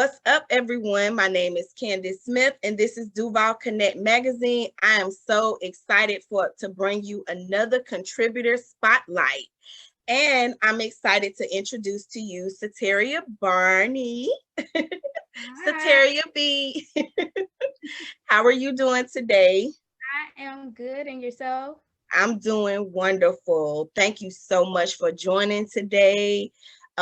What's up, everyone? My name is Candace Smith, and this is Duval Connect Magazine. I am so excited to bring you another contributor spotlight. And I'm excited to introduce to you Ceterija Barney. Hi, Ceterija B. How are you doing today? I am good. And yourself? I'm doing wonderful. Thank you so much for joining today.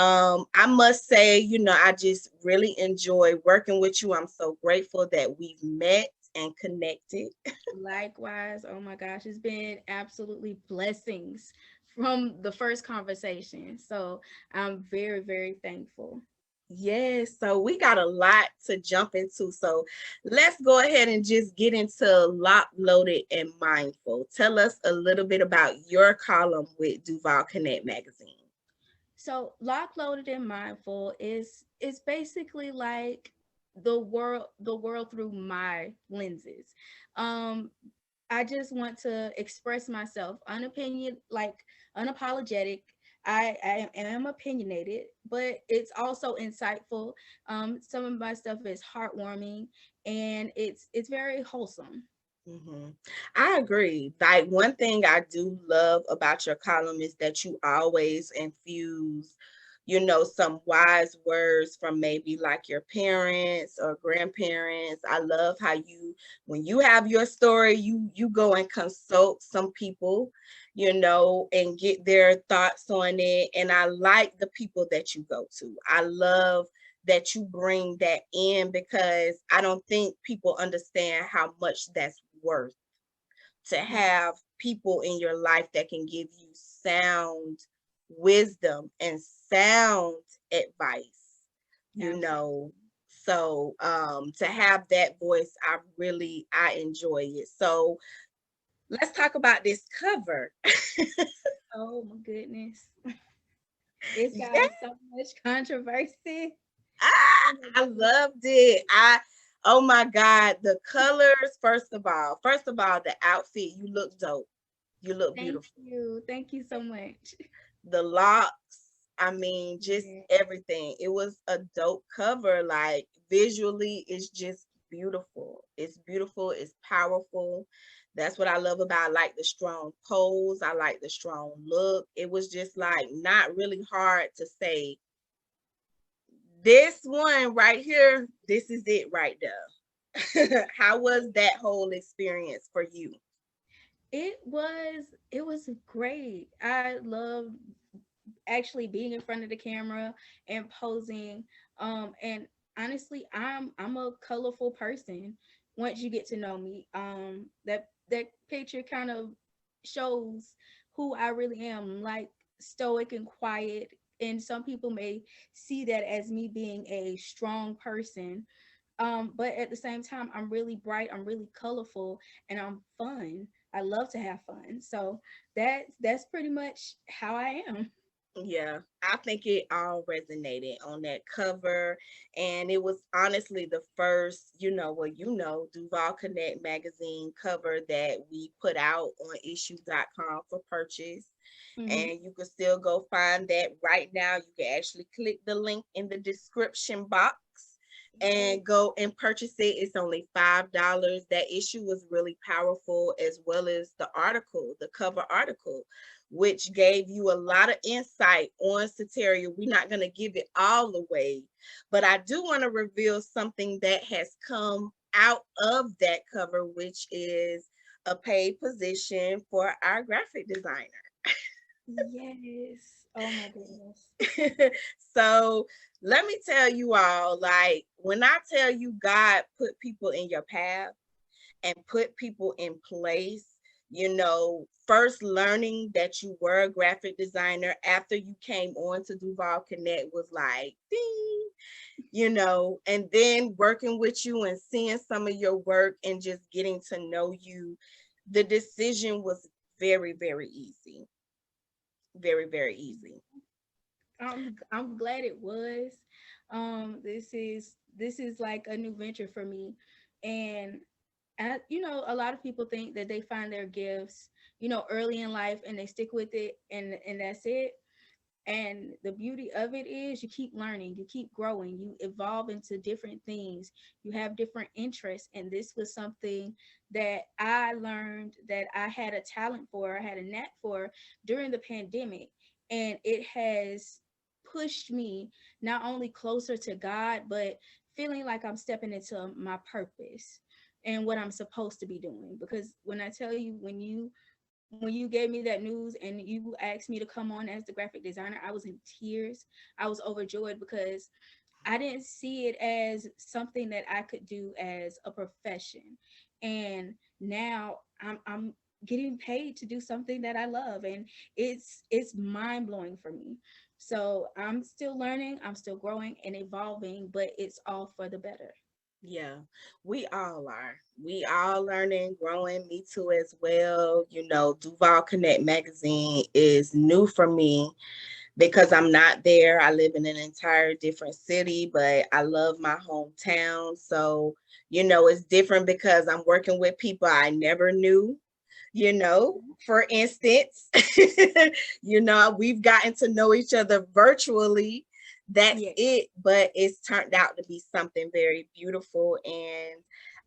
I must say, I just really enjoy working with you. I'm so grateful that we've met and connected. Likewise. Oh my gosh, it's been absolutely blessings from the first conversation. So I'm very, very thankful. Yes, so we got a lot to jump into. So let's go ahead and just get into Lock, Loaded, and Mindful. Tell us a little bit about your column with Duval Connect Magazine. So lock loaded and mindful is basically like the world through my lenses. Um I just want to express myself unapologetic. I am opinionated, but it's also insightful. Some of my stuff is heartwarming and it's very wholesome. Mhm. I agree. Like one thing I do love about your column is that you always infuse, some wise words from maybe like your parents or grandparents. I love how when you have your story, you go and consult some people, and get their thoughts on it. And I like the people that you go to. I love that you bring that in because I don't think people understand how much that's worth to have people in your life that can give you sound wisdom and sound advice, you Absolutely. know. So to have that voice, I enjoy it. So let's talk about this cover. Oh my goodness. It's Yeah, got so much controversy. Oh my I goodness. loved it. Oh my God, the colors, first of all, the outfit, you look dope. You look Thank beautiful. you. Thank you so much. The locks, I mean, just Yeah. everything. It was a dope cover. Like visually, it's just beautiful. It's beautiful, it's powerful. That's what I love about like the strong pose. I like the strong look. It was just like not really hard to say this one right here, this is it right there. How was that whole experience for you? It was great. I love actually being in front of the camera and posing. And honestly, I'm a colorful person. Once you get to know me, that picture kind of shows who I really am, like stoic and quiet. And some people may see that as me being a strong person. But at the same time, I'm really bright, I'm really colorful, and I'm fun. I love to have fun. So that's pretty much how I am. Yeah, I think it all resonated on that cover. And it was honestly the first, Duval Connect magazine cover that we put out on issue.com for purchase. Hmm. And you can still go find that right now. You can actually click the link in the description box Yes. and go and purchase it. It's only $5. That issue was really powerful, as well as the article, the cover article, which gave you a lot of insight on Ceterija. We're not going to give it all away, but I do want to reveal something that has come out of that cover, which is a paid position for our graphic designer. Yes. Oh my goodness. So let me tell you all, like when I tell you God put people in your path and put people in place, first learning that you were a graphic designer after you came on to Duval Connect was like, ding, and then working with you and seeing some of your work and just getting to know you, the decision was very, very easy. Very, very easy. I'm glad it was. This is like a new venture for me, and a lot of people think that they find their gifts, early in life and they stick with it and that's it. And the beauty of it is you keep learning, you keep growing, you evolve into different things, you have different interests. And this was something that I learned that I had a talent for, I had a knack for during the pandemic. And it has pushed me not only closer to God, but feeling like I'm stepping into my purpose and what I'm supposed to be doing. Because when I tell you, when you gave me that news and you asked me to come on as the graphic designer, I was in tears. I was overjoyed because I didn't see it as something that I could do as a profession. And now I'm getting paid to do something that I love, and it's mind-blowing for me. So I'm still learning, I'm still growing and evolving, but it's all for the better. Yeah, we all are. We all learning, growing. Me too, as well. Duval Connect magazine is new for me because I'm not there. I live in an entire different city, but I love my hometown. So, it's different because I'm working with people I never knew. For instance, we've gotten to know each other virtually. That's Yeah. it, but it's turned out to be something very beautiful. And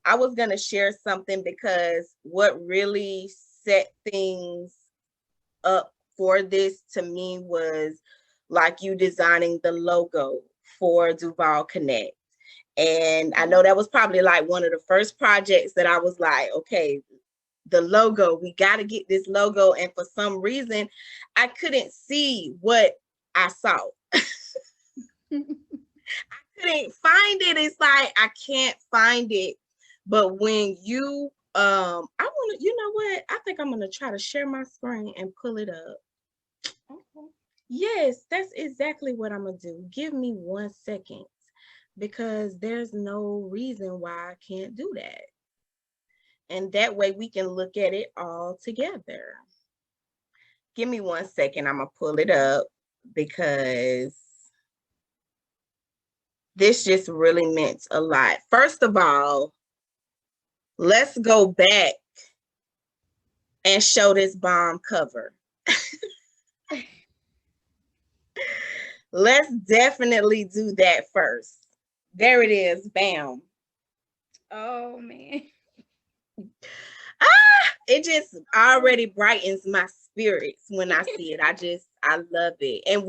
I was going to share something because what really set things up for this to me was like you designing the logo for Duval Connect. And I know that was probably like one of the first projects that I was like, okay, the logo, we got to get this logo. And for some reason, I couldn't see what I saw. I couldn't find it. It's like I can't find it. But when you I want to, you know what? I think I'm going to try to share my screen and pull it up. Okay. Yes, that's exactly what I'm going to do. Give me 1 second because there's no reason why I can't do that. And that way we can look at it all together. Give me 1 second. I'm going to pull it up because this just really meant a lot. First of all, let's go back and show this bomb cover. Let's definitely do that first. There it is. Bam. Oh man. It just already brightens my spirits when I see it. I love it. And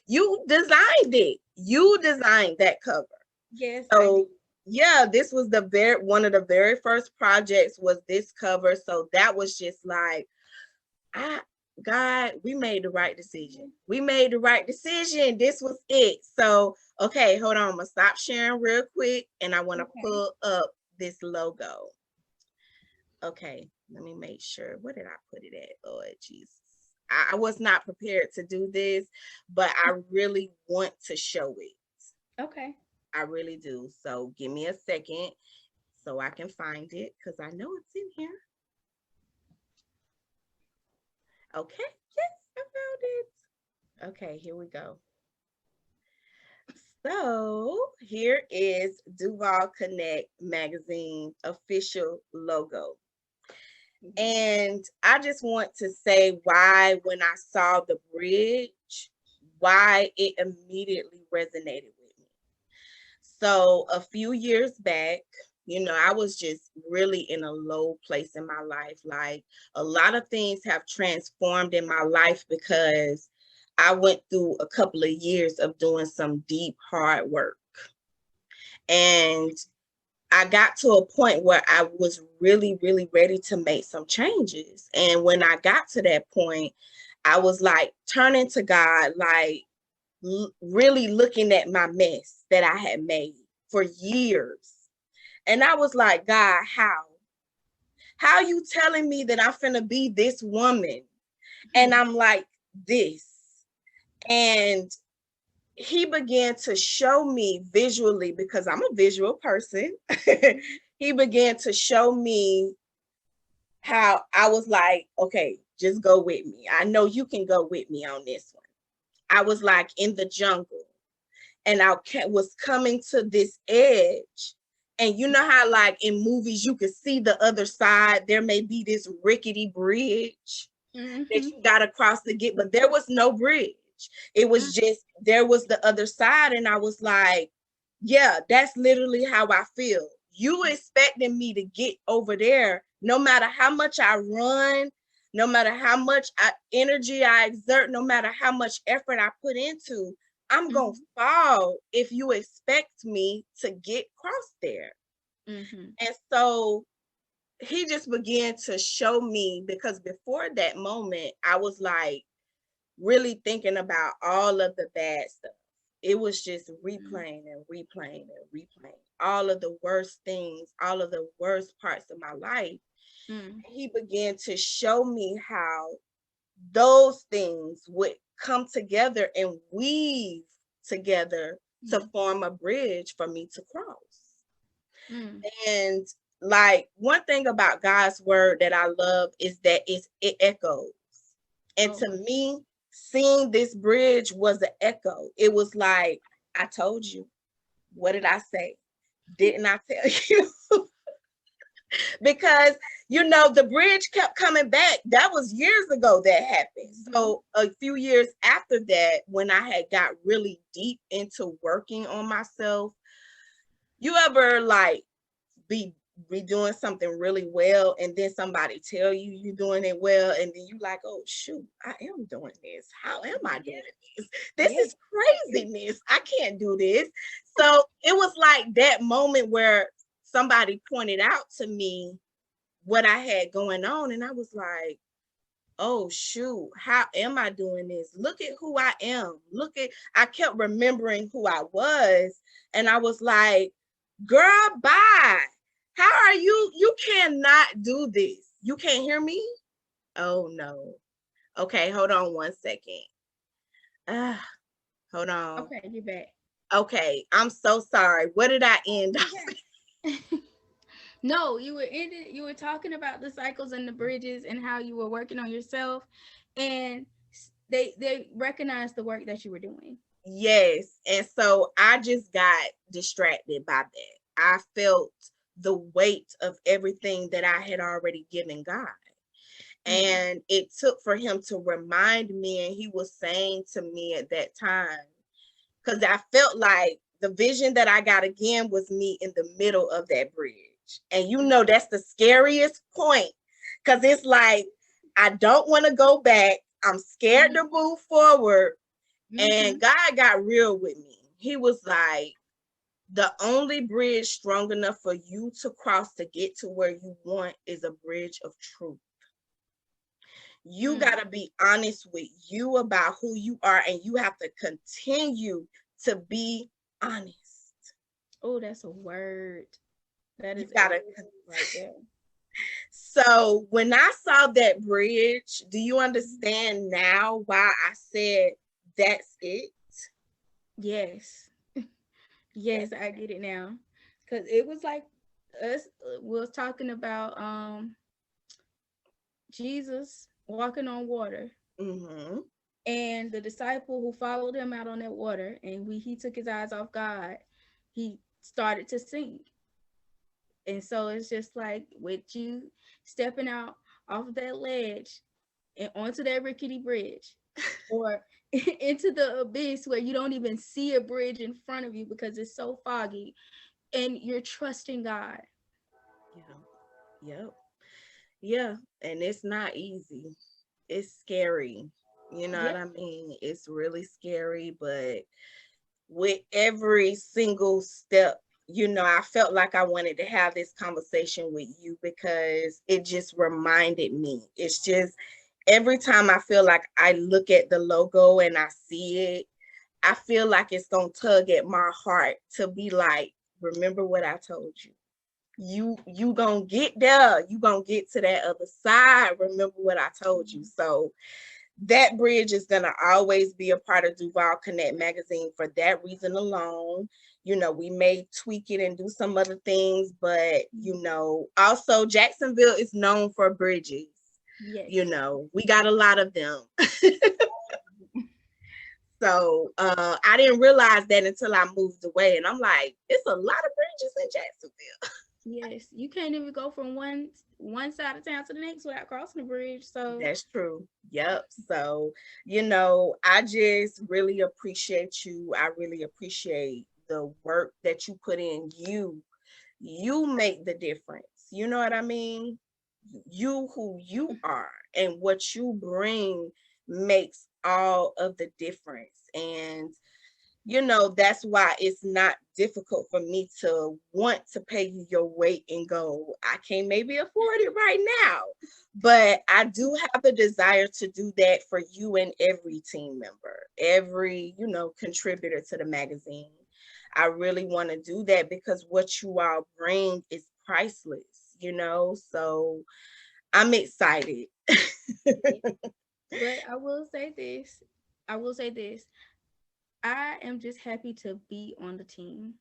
you designed it. You designed that cover. Yes, I did. So yeah, this was one of the very first projects was this cover. So that was just like, God, we made the right decision. We made the right decision. This was it. So, okay, hold on. I'm gonna stop sharing real quick and I want to Okay. pull up this logo. Okay, let me make sure. Where did I put it at? Lord Jesus. I was not prepared to do this, but I really want to show it. Okay. I really do. So give me a second so I can find it because I know it's in here. Okay, yes, I found it. Okay, here we go. So here is Duval Connect magazine official logo. And I just want to say why, when I saw the bridge, why it immediately resonated with me. So a few years back, I was just really in a low place in my life. Like a lot of things have transformed in my life because I went through a couple of years of doing some deep, hard work. And I got to a point where I was really, really ready to make some changes. And when I got to that point, I was like turning to God, like really looking at my mess that I had made for years. And I was like, God, how? How you telling me that I'm finna be this woman? And I'm like this. And he began to show me visually, because I'm a visual person. He began to show me how I was like, okay, just go with me. I know you can go with me on this one. I was like in the jungle and I was coming to this edge. And you know how like in movies, you could see the other side. There may be this rickety bridge that you got to cross to get, but there was no bridge. bridge. It was just, there was the other side. And I was like, yeah, that's literally how I feel. You expecting me to get over there, no matter how much I run, no matter how much energy I exert, no matter how much effort I put into, I'm going to fall if you expect me to get across there. And so he just began to show me, because before that moment, I was like really thinking about all of the bad stuff. It was just replaying and replaying and replaying all of the worst things, all of the worst parts of my life. He began to show me how those things would come together and weave together to form a bridge for me to cross. And like, one thing about God's word that I love is that it echoes. And to me, seeing this bridge was an echo. It was like, I told you. What did I say? Didn't I tell you? Because, you know, the bridge kept coming back. That was years ago that happened. So a few years after that, when I had got really deep into working on myself, you ever like be doing something really well, and then somebody tell you you're doing it well, and then you like, oh shoot, I am doing this. How am I doing this? This is craziness. I can't do this. So it was like that moment where somebody pointed out to me what I had going on, and I was like, oh shoot, how am I doing this? Look at who I am. I kept remembering who I was, and I was like, girl, bye. How are you? You cannot do this. You can't hear me? Oh no. Okay, hold on one second. Hold on. Okay, you're back. Okay, I'm so sorry. What did I end up? No, you were talking about the cycles and the bridges and how you were working on yourself, and they recognized the work that you were doing. Yes. And so I just got distracted by that. I felt the weight of everything that I had already given God. And it took for him to remind me, and he was saying to me at that time, because I felt like the vision that I got again was me in the middle of that bridge. And you know, that's the scariest point, because it's like, I don't want to go back. I'm scared to move forward. And God got real with me. He was like, the only bridge strong enough for you to cross to get to where you want is a bridge of truth. You got to be honest with you about who you are, and you have to continue to be honest. Oh, that's a word. That is gotta right there. So when I saw that bridge, do you understand now why I said that's it? Yes. Yes, I get it now. Because it was like us was talking about Jesus walking on water. And the disciple who followed him out on that water, and he took his eyes off God, he started to sink. And so it's just like with you stepping out off of that ledge and onto that rickety bridge, or into the abyss where you don't even see a bridge in front of you because it's so foggy, and you're trusting God. Yeah. And it's not easy. It's scary. You know what I mean? It's really scary, but with every single step, you know, I felt like I wanted to have this conversation with you because it just reminded me. It's just every time I feel like I look at the logo and I see it, I feel like it's gonna tug at my heart to be like, remember what I told you. You gonna get there. You gonna get to that other side. Remember what I told you. So that bridge is going to always be a part of Duval Connect magazine for that reason alone. You know, we may tweak it and do some other things, but, you know, also Jacksonville is known for bridges. You know, we got a lot of them. So I didn't realize that until I moved away. And I'm like, it's a lot of bridges in Jacksonville. Yes, you can't even go from one side of town to the next without crossing the bridge. So That's true. Yep. So, I just really appreciate you. I really appreciate the work that you put in. You make the difference. You know what I mean? You who you are and what you bring makes all of the difference. And that's why it's not difficult for me to want to pay you your weight in gold. I can't maybe afford it right now, but I do have the desire to do that for you and every team member, every, contributor to the magazine. I really want to do that because what you all bring is priceless. So I'm excited. yeah. But I will say this. I will say this. I am just happy to be on the team.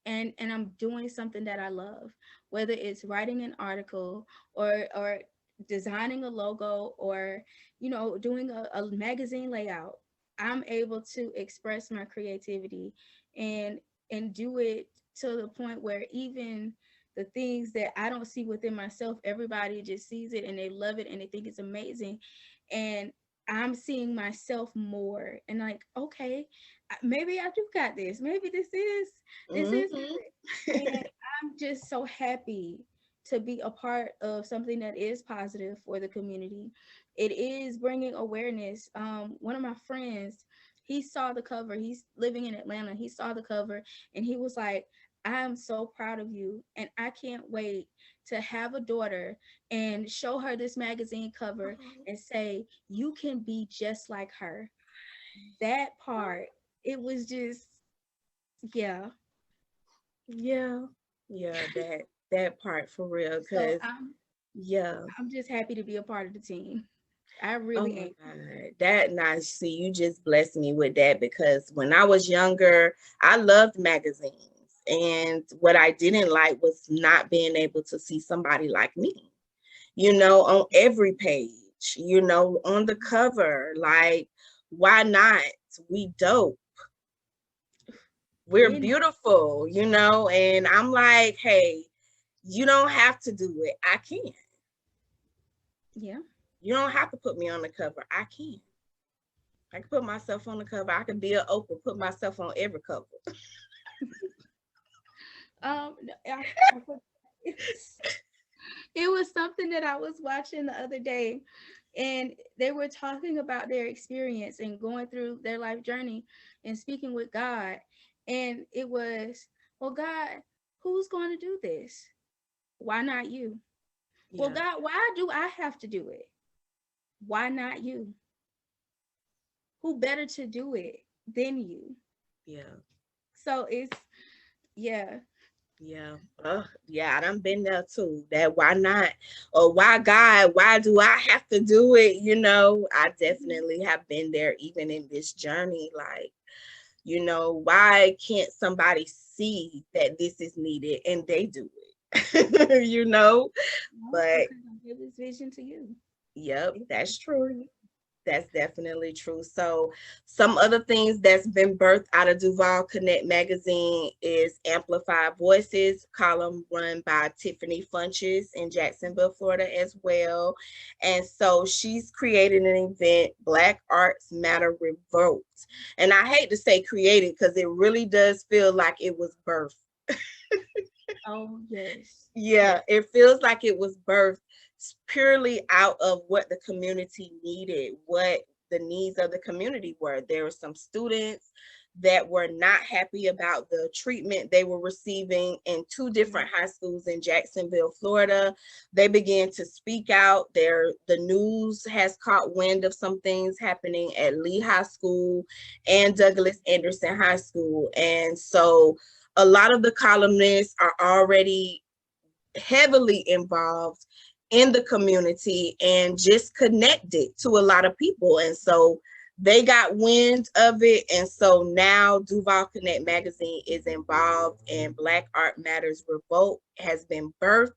And I'm doing something that I love, whether it's writing an article or designing a logo or doing a magazine layout. I'm able to express my creativity and do it to the point where even the things that I don't see within myself, everybody just sees it and they love it and they think it's amazing. And I'm seeing myself more and like, okay, maybe I do got this. Maybe this is Mhm. good. And I'm just so happy to be a part of something that is positive for the community. It is bringing awareness. One of my friends, he saw the cover. He's living in Atlanta. He saw the cover and he was like, I'm so proud of you. And I can't wait to have a daughter and show her this magazine cover and say, you can be just like her. That part, it was just, yeah. Yeah. Yeah, that part for real. So Cause yeah. I'm just happy to be a part of the team. I Oh really my am. God. That nice. See, you just blessed me with that because when I was younger, I loved magazines. And what I didn't like was not being able to see somebody like me, on every page, on the cover. Like, why not? We dope. We're Then beautiful. And I'm like, hey, you don't have to do it. I can. yeah. You don't have to put me on the cover. I can. I can put myself on the cover. I can be an Oprah, put myself on every cover. No, it was it was something that I was watching the other day, and they were talking about their experience and going through their life journey and speaking with God, and it was, well, God, who's going to do this? Why not you? Well, Yeah, God, why do I have to do it? Why not you? Who better to do it than you? yeah, So it's, yeah. yeah. Yeah, I done been there too. That why not? Or why God? Why do I have to do it? I Mhm. definitely have been there even in this journey. Like, why can't somebody see that this is needed and they do it? No, But because I give this vision to you. yep, It's that's for true. you. That's definitely true. So, some other things that's been birthed out of Duval Connect magazine is Amplified Voices, column run by Tiffany Funches in Jacksonville, Florida, as well. And so, she's created an event, Black Arts Matter Revoked. And I hate to say created because it really does feel like it was birthed. Oh, yes. Yeah, Yes. it feels like it was birthed purely out of what the community needed, what the needs of the community were. There were some students that were not happy about the treatment they were receiving in two Mm. different high schools in Jacksonville, Florida. They began to speak out. The news has caught wind of some things happening at Lee High School and Douglas Anderson High School. And so a lot of the columnists are already heavily involved in the community and just connected to a lot of people. And so they got wind of it. And so now Duval Connect magazine is involved and Black Art Matters Revolt has been birthed.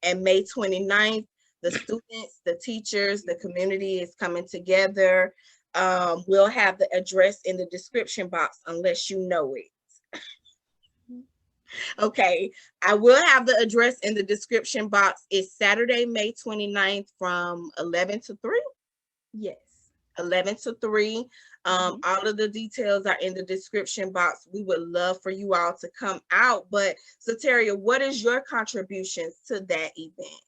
And May 29th, the students, the teachers, the community is coming together. We'll have the address in the description box unless you know it. Okay, I will have the address in the description box. It's Saturday, May 29th from 11 to 3. Yes. 11 to 3. Mhm. All of the details are in the description box. We would love for you all to come out. But Ceterija, what is your contributions to that event?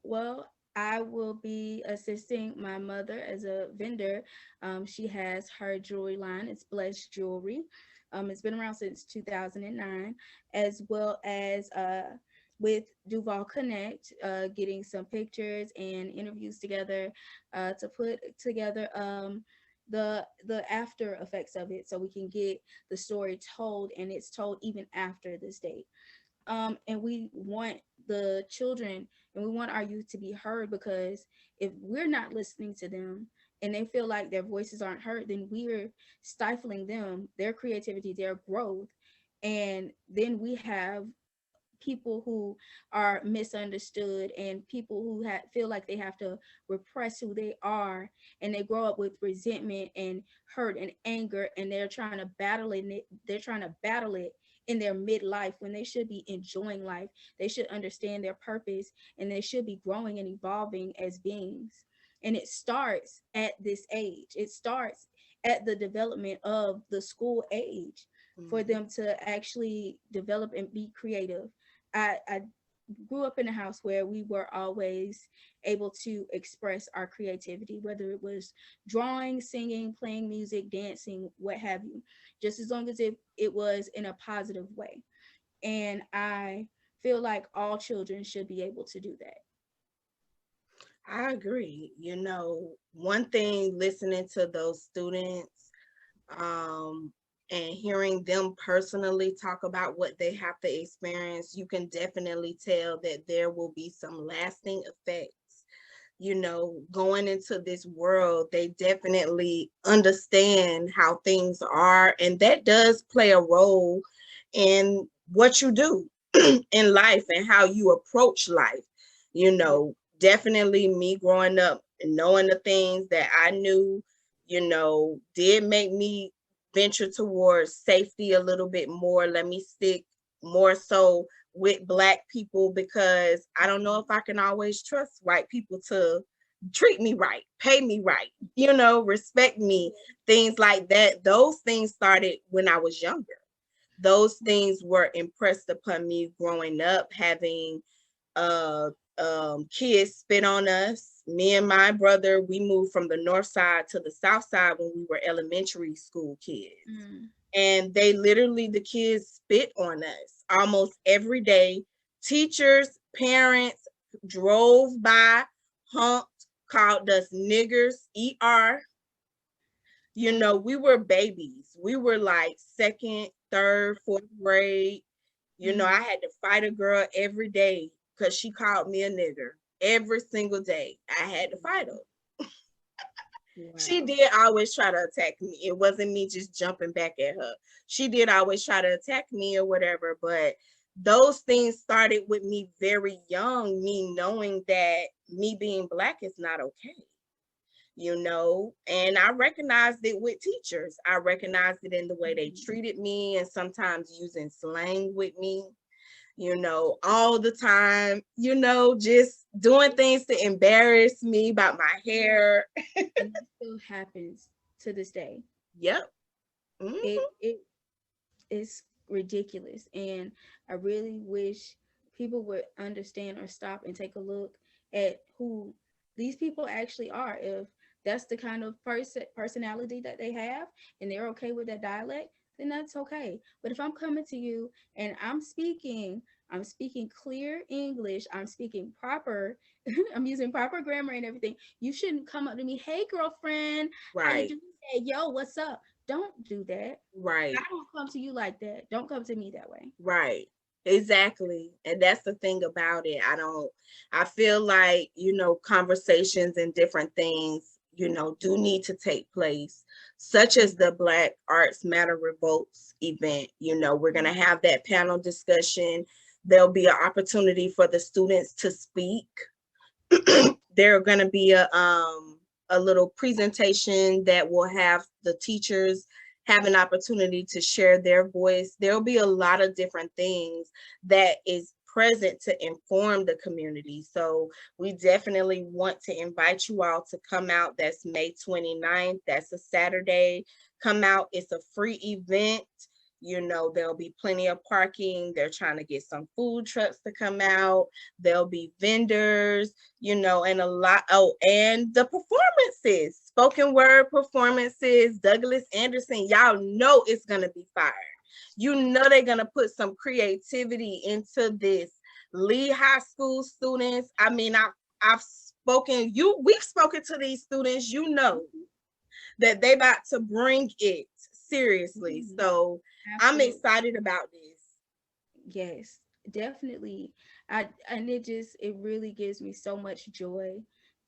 Well, I will be assisting my mother as a vendor. She has her jewelry line. It's Blessed Jewelry. It's been around since 2009, as well as with Duval Connect, getting some pictures and interviews together to put together the after effects of it, so we can get the story told, and it's told even after this date. And we want the children and we want our youth to be heard, because if we're not listening to them and they feel like their voices aren't heard, then we're stifling them, their creativity, their growth. And then we have people who are misunderstood, and people who feel like they have to repress who they are, and they grow up with resentment and hurt and anger, and they're trying to battle it in their midlife, when they should be enjoying life. They should understand their purpose, and they should be growing and evolving as beings. And it starts at this age. It starts at the development of the school age, for Mhm. them to actually develop and be creative. I grew up in a house where we were always able to express our creativity, whether it was drawing, singing, playing music, dancing, what have you, just as long as it was in a positive way. And I feel like all children should be able to do that. I agree. One thing listening to those students, um, and hearing them personally talk about what they have to experience, you can definitely tell that there will be some lasting effects. Going into this world, they definitely understand how things are, and that does play a role in what you do in life and how you approach life. Yeah. Definitely me growing up and knowing the things that I knew, did make me venture towards safety a little bit more. Let me stick more so with Black people, because I don't know if I can always trust white people to treat me right, pay me right, respect me, things like that. Those things started when I was younger. Those things were impressed upon me growing up, having uh kids spit on us. Me and my brother, we moved from the north side to the south side when we were elementary school kids. Mm. And the kids spit on us almost every day. Teachers, parents drove by, honked, called us niggers, ER. We were babies. We were like second, third, fourth grade. I Mm. had to fight a girl every day because she called me a nigger. Every single day, I had to fight her. She Wow. did always try to attack me. It wasn't me just jumping back at her. She did always try to attack me or whatever, but those things started with me very young, me knowing that me being Black is not okay. And I recognized it with teachers. I recognized it in the way they Mhm. treated me, and sometimes using slang with me, all the time, just doing things to embarrass me about my hair. And that still happens to this day. Yep. Mhm. It is ridiculous, and I really wish people would understand or stop and take a look at who these people actually are. If that's the kind of personality that they have, and they're okay with that dialect, then that's okay. But if I'm coming to you and I'm speaking clear English, I'm speaking proper, I'm using proper grammar and everything, you shouldn't come up to me, hey girlfriend, how you Right. doing? Yo, what's up? Don't do that. I Right. don't come to you like that. Don't come to me that way. Right. Exactly. And that's the thing about it. I feel like, conversations and different things, do need to take place, such as the Black Arts Matter Revolts event. We're going to have that panel discussion. There'll be an opportunity for the students to speak. There are going to be a little presentation that will have the teachers have an opportunity to share their voice. There'll be a lot of different things that is present to inform the community. So we definitely want to invite you all to come out. That's May 29th. That's a Saturday. Come out. It's a free event. You know, there'll be plenty of parking. They're trying to get some food trucks to come out. There'll be vendors, you know, and a lot. Oh, and the performances, spoken word performances, Douglas Anderson, y'all know it's going to be fire. You know, they're going to put some creativity into this. Lee High School students, I mean, we've spoken to these students, you know, that they about to bring it seriously. So I'm Absolutely. excited about this. Yes, definitely. And it really gives me so much joy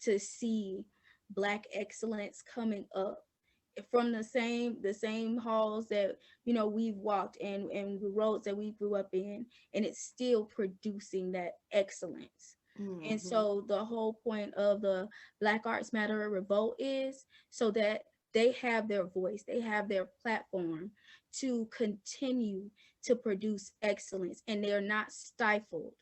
to see Black excellence coming up from the same halls that we've walked and the roads that we grew up in, and it's still producing that excellence. And Mm-hmm. so the whole point of the Black Arts Matter revolt is so that they have their voice, they have their platform to continue to produce excellence, and they're not stifled.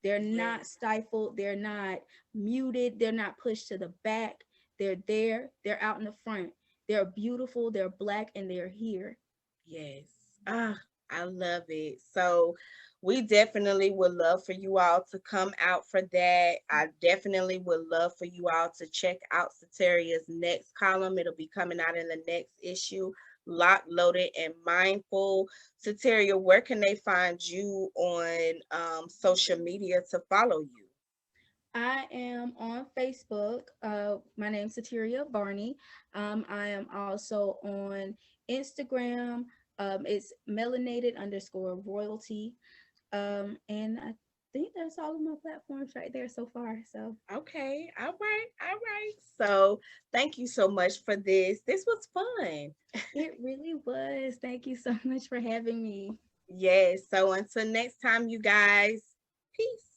They're not Yes, stifled, they're not muted, they're not pushed to the back. They're there, they're out in the front. They're beautiful, they're Black, and they're here. yes. Ah, I love it. So we definitely would love for you all to come out for that. I definitely would love for you all to check out Ceterija's next column. It'll be coming out in the next issue. Locked, Loaded, and Mindful. Ceterija, where can they find you on social media to follow you? I am on Facebook. My name's Ceterija Barney. I am also on Instagram. It's melanated_royalty. And I think that's all of my platforms right there so far. So Okay, all right, all right. So thank you so much for this. This was fun. it really was. Thank you so much for having me. Yes. So until next time, you guys, peace.